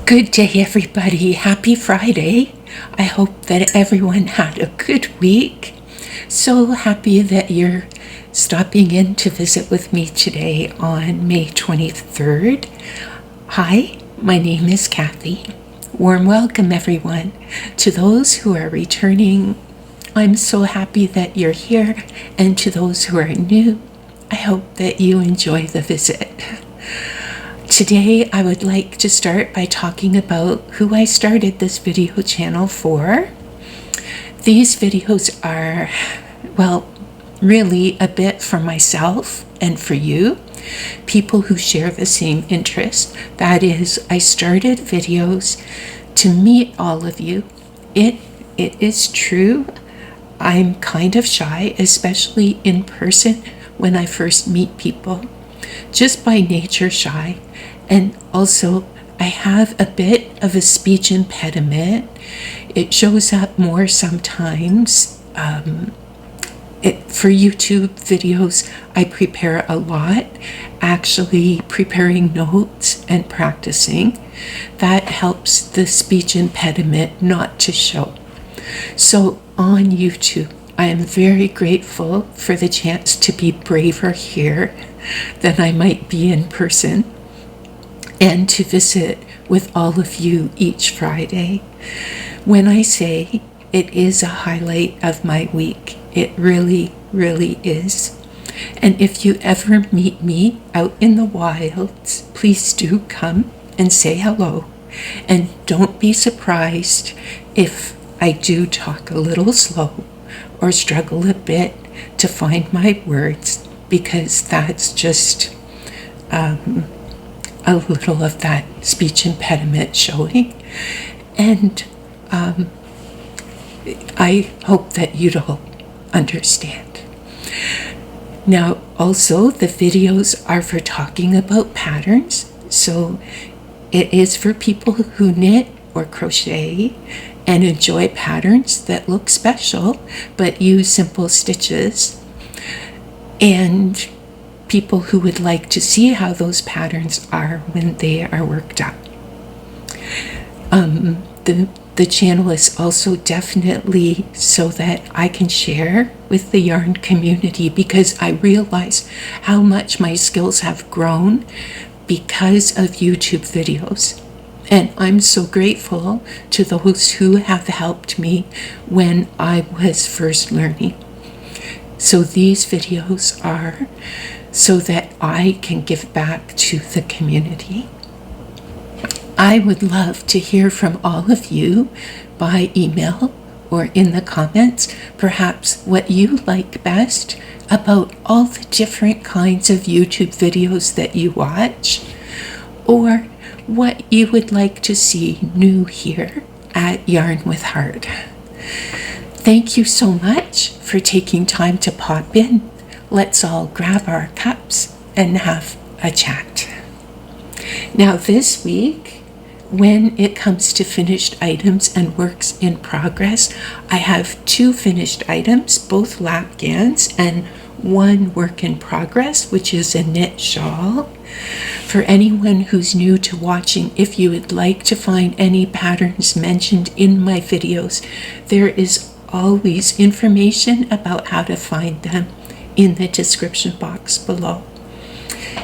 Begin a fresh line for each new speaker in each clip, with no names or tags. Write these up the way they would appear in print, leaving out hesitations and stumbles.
Good day, everybody. Happy Friday. I hope that everyone had a good week. So happy that you're stopping in to visit with me today on May 23rd. Hi, my name is Kathy. Warm welcome, everyone. To those who are returning, I'm so happy that you're here. And to those who are new, I hope that you enjoy the visit. Today, I would like to start by talking about who I started this video channel for. These videos are, well, really a bit for myself and for you, people who share the same interest. That is, I started videos to meet all of you. It is true, I'm kind of shy, especially in person when I first meet people. Just by nature shy. And also, I have a bit of a speech impediment. It shows up more sometimes. For YouTube videos, I prepare a lot, actually preparing notes and practicing. That helps the speech impediment not to show. So on YouTube, I am very grateful for the chance to be braver here than I might be in person, and to visit with all of you each Friday. When I say it is a highlight of my week, it really, really is. And if you ever meet me out in the wilds, please do come and say hello. And don't be surprised if I do talk a little slow or struggle a bit to find my words, because that's just a little of that speech impediment showing. And I hope that you'd all understand. Now, also, the videos are for talking about patterns. So it is for people who knit or crochet and enjoy patterns that look special but use simple stitches, and people who would like to see how those patterns are when they are worked up. The channel is also definitely so that I can share with the yarn community, because I realize how much my skills have grown because of YouTube videos. And I'm so grateful to those who have helped me when I was first learning. So these videos are so that I can give back to the community. I would love to hear from all of you by email or in the comments, perhaps what you like best about all the different kinds of YouTube videos that you watch, or what you would like to see new here at Yarn with Heart. Thank you so much for taking time to pop in. Let's all grab our cups and have a chat. Now this week, when it comes to finished items and works in progress, I have 2 finished items, both lap gans, and 1 work in progress, which is a knit shawl. For anyone who's new to watching, if you would like to find any patterns mentioned in my videos, there is always information about how to find them in the description box below.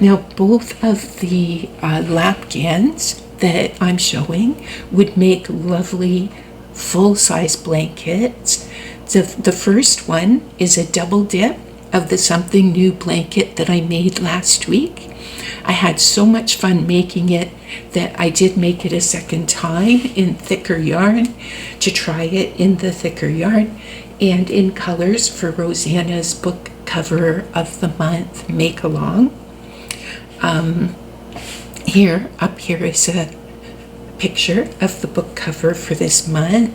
Now, both of the lap gans that I'm showing would make lovely full-size blankets. The first one is a double dip of the Something New blanket that I made last week. I had so much fun making it that I did make it a second time in thicker yarn to try it in the thicker yarn and in colors for Rosanna's book cover of the month make along. Up here is a picture of the book cover for this month.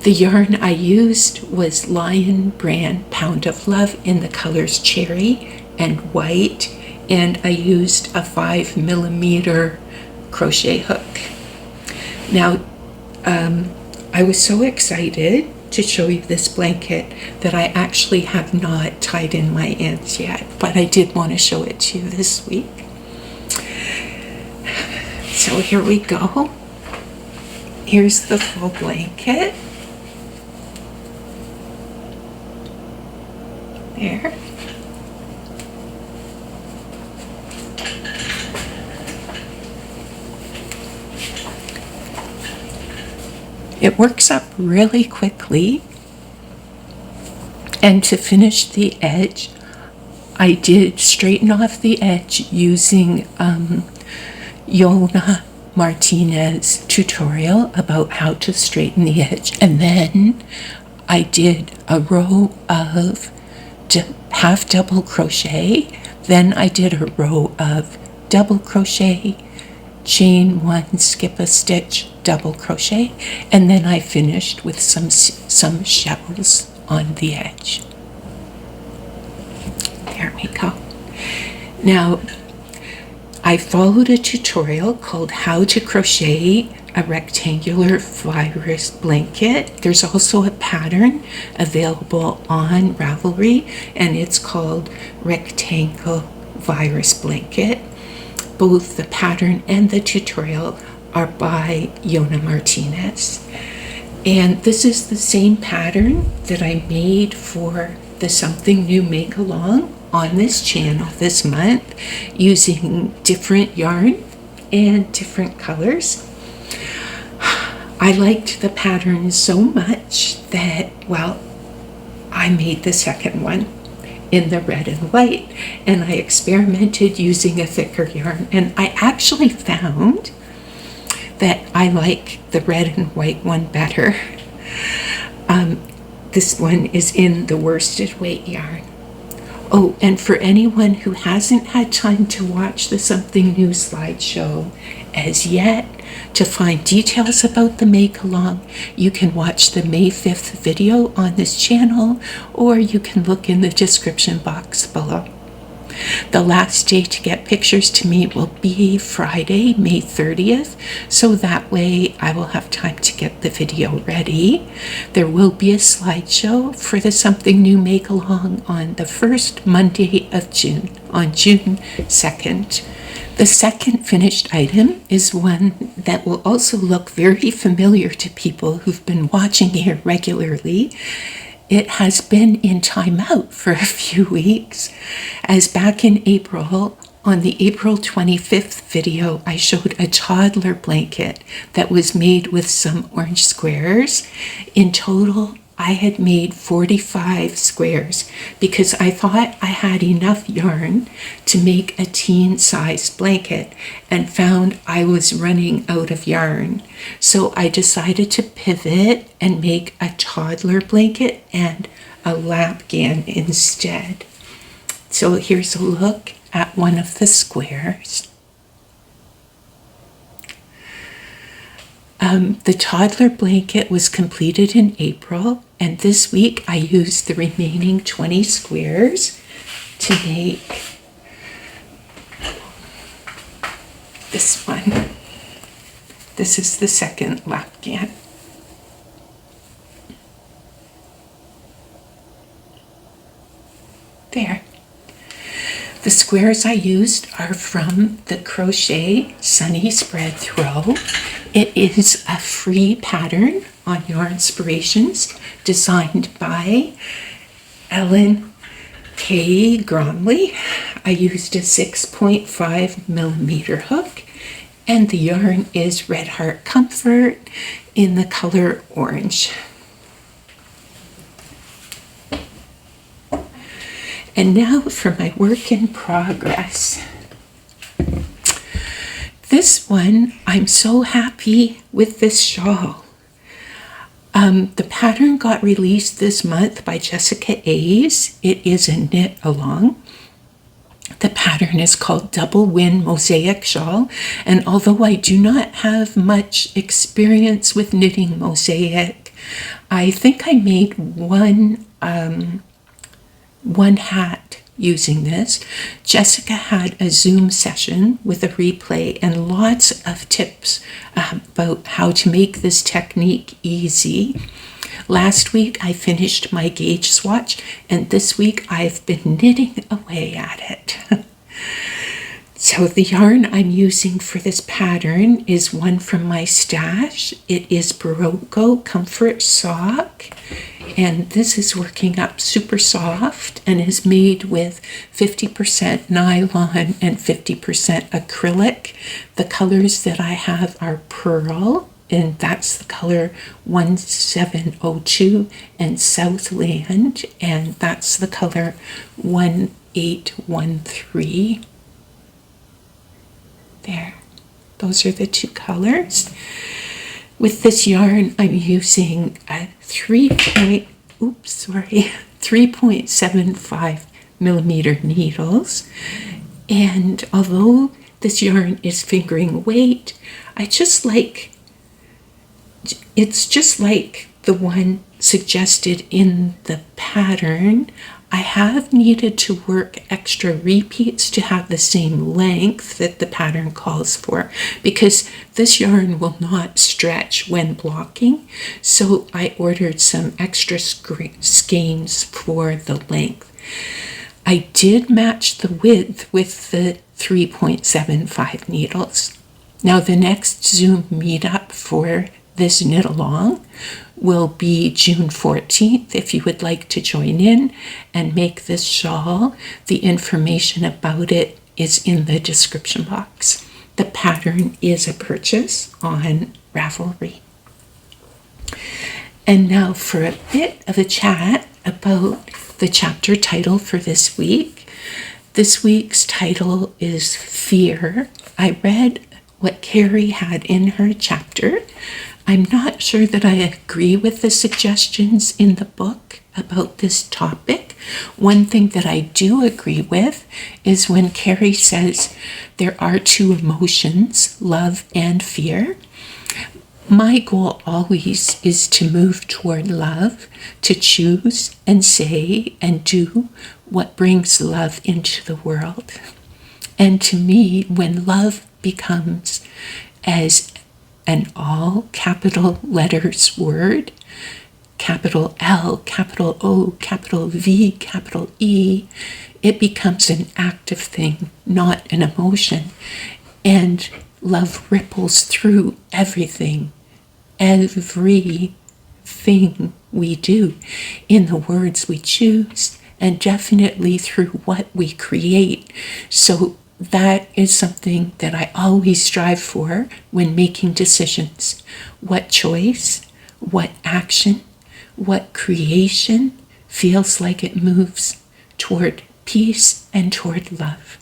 The yarn I used was Lion brand Pound of Love in the colors cherry and white, and I used a 5mm crochet hook. Now, I was so excited to show you this blanket that I actually have not tied in my ends yet, but I did want to show it to you this week. So So here we go. Here's the full blanket. There. It works up really quickly. And to finish the edge, I did straighten off the edge using Jonna Martinez tutorial about how to straighten the edge. And then I did a row of half double crochet. Then I did a row of double crochet, chain one, skip a stitch, double crochet, and then I finished with some shells on the edge. There we go. Now, I followed a tutorial called How to Crochet a Rectangular Virus Blanket. There's also a pattern available on Ravelry, and it's called Rectangle Virus Blanket. Both the pattern and the tutorial are by Jonna Martinez. And this is the same pattern that I made for the Something New Make Along on this channel this month, using different yarn and different colors. I liked the pattern so much that, well, I made the second one in the red and white, and I experimented using a thicker yarn, and I actually found that I like the red and white one better. This one is in the worsted weight yarn. Oh, and for anyone who hasn't had time to watch the Something New slideshow as yet, to find details about the make-along, you can watch the May 5th video on this channel, or you can look in the description box below. The last day to get pictures to me will be Friday, May 30th, so that way I will have time to get the video ready. There will be a slideshow for the Something New Make Along on the first Monday of June, on June 2nd. The second finished item is one that will also look very familiar to people who've been watching here regularly. It has been in timeout for a few weeks, as back in April, on the April 25th video, I showed a toddler blanket that was made with some orange squares. In total, I had made 45 squares because I thought I had enough yarn to make a teen-sized blanket and found I was running out of yarn. So I decided to pivot and make a toddler blanket and a lapgan instead. So here's a look at one of the squares. The toddler blanket was completed in April, and this week I used the remaining 20 squares to make this one. This is the second lapgan. There. The squares I used are from the Crochet Sunny Spread Throw. It is a free pattern on Yarnspirations designed by Ellen K. Gormley. I used a 6.5 millimeter hook, and the yarn is Red Heart Comfort in the color orange. And now for my work in progress. This one, I'm so happy with this shawl. The pattern got released this month by Jessica A's. It is a knit along. The pattern is called Double Win Mosaic Shawl, and although I do not have much experience with knitting mosaic, I think I made one hat using this. Jessica had a Zoom session with a replay and lots of tips about how to make this technique easy. Last week I finished my gauge swatch, and this week I've been knitting away at it. So the yarn I'm using for this pattern is one from my stash. It is Barocco Comfort Sock, and this is working up super soft and is made with 50% nylon and 50% acrylic. The colors that I have are pearl, and that's the color 1702, and Southland, and that's the color 1813. There, those are the two colors. With this yarn, I'm using a 3.75 millimeter needles. And although this yarn is fingering weight, it's just like the one suggested in the pattern. I have needed to work extra repeats to have the same length that the pattern calls for, because this yarn will not stretch when blocking. So I ordered some extra skeins for the length. I did match the width with the 3.75 needles. Now the next Zoom meetup for this knit along will be June 14th. If you would like to join in and make this shawl, the information about it is in the description box. The pattern is a purchase on Ravelry. And now for a bit of a chat about the chapter title for this week. This week's title is Fear. I read what Carrie had in her chapter. I'm not sure that I agree with the suggestions in the book about this topic. One thing that I do agree with is when Carrie says there are two emotions, love and fear. My goal always is to move toward love, to choose and say and do what brings love into the world. And to me, when love becomes as an all capital letters word, capital L, capital O, capital V, capital E, it becomes an active thing, not an emotion. And love ripples through everything we do, in the words we choose, and definitely through what we create. So that is something that I always strive for when making decisions. What choice, what action, what creation feels like it moves toward peace and toward love.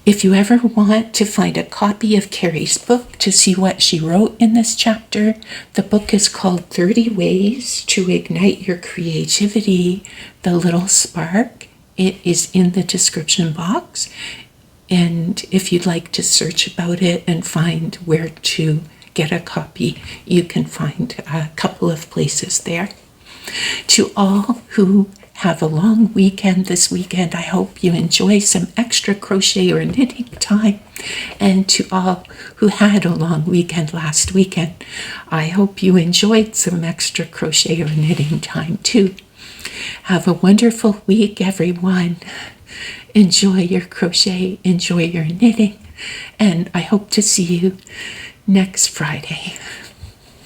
If you ever want to find a copy of Carrie's book to see what she wrote in this chapter, the book is called 30 Ways to Ignite Your Creativity, The Little Spark. It is in the description box. And if you'd like to search about it and find where to get a copy, you can find a couple of places there. To all who have a long weekend this weekend, I hope you enjoy some extra crochet or knitting time. And to all who had a long weekend last weekend, I hope you enjoyed some extra crochet or knitting time too. Have a wonderful week, everyone. Enjoy your crochet, enjoy your knitting, and I hope to see you next Friday.